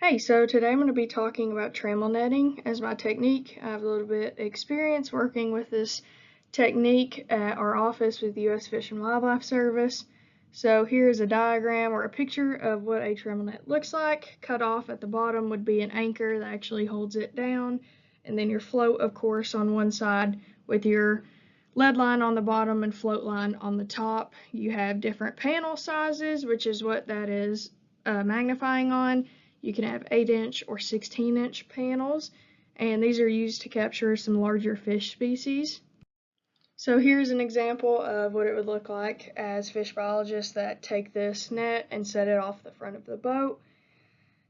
Hey, so today I'm going to be talking about trammel netting as my technique. I have a little bit of experience working with this technique at our office with the U.S. Fish and Wildlife Service. So here's a diagram or a picture of what a trammel net looks like. Cut off at the bottom would be an anchor that actually holds it down, and then your float, of course, on one side with your lead line on the bottom and float line on the top. You have different panel sizes, which is what that is magnifying on. You can have 8-inch or 16-inch panels, and these are used to capture some larger fish species. So here's an example of what it would look like as fish biologists that take this net and set it off the front of the boat.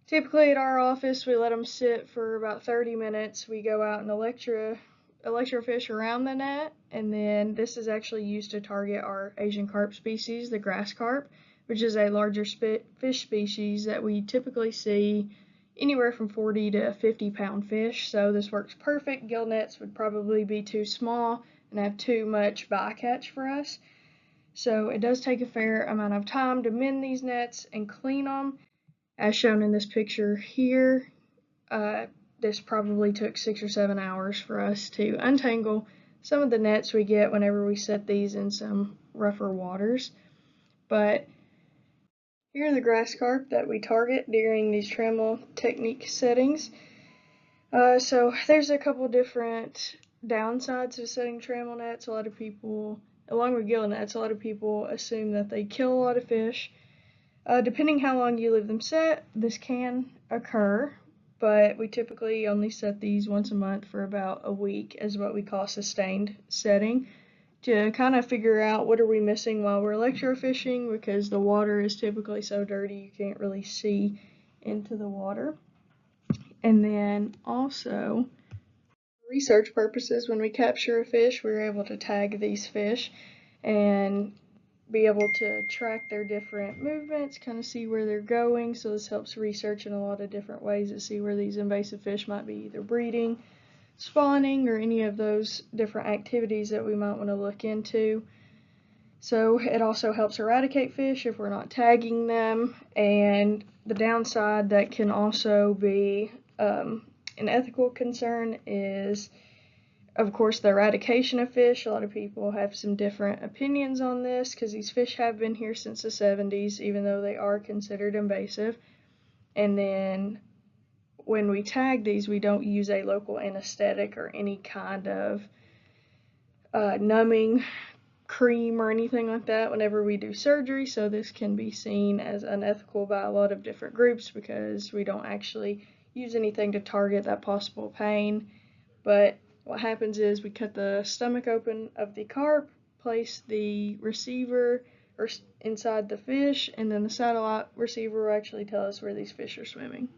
Typically at our office, we let them sit for about 30 minutes. We go out and electrofish around the net, and then this is actually used to target our Asian carp species, the grass carp, which is a larger fish species that we typically see anywhere from 40 to 50 pound fish. So this works perfect. Gill nets would probably be too small and have too much bycatch for us. So it does take a fair amount of time to mend these nets and clean them. As shown in this picture here, this probably took 6 or 7 hours for us to untangle some of the nets we get whenever we set these in some rougher waters. But here are the grass carp that we target during these trammel technique settings. So there's a couple different downsides to setting trammel nets. A lot of people, along with gill nets, a lot of people assume that they kill a lot of fish. Depending how long you leave them set, this can occur, but we typically only set these once a month for about a week as what we call sustained setting, to kind of figure out what are we missing while we're electrofishing, because the water is typically so dirty you can't really see into the water. And then also, for research purposes, when we capture a fish, we're able to tag these fish and be able to track their different movements, kind of see where they're going. So this helps research in a lot of different ways to see where these invasive fish might be either breeding, spawning, or any of those different activities that we might want to look into. So it also helps eradicate fish if we're not tagging them. And the downside that can also be an ethical concern is, of course, the eradication of fish. A lot of people have some different opinions on this because these fish have been here since the 70s, even though they are considered invasive. And then when we tag these, we don't use a local anesthetic or any kind of numbing cream or anything like that whenever we do surgery. So this can be seen as unethical by a lot of different groups because we don't actually use anything to target that possible pain. But what happens is we cut the stomach open of the carp, place the receiver inside the fish, and then the satellite receiver will actually tell us where these fish are swimming.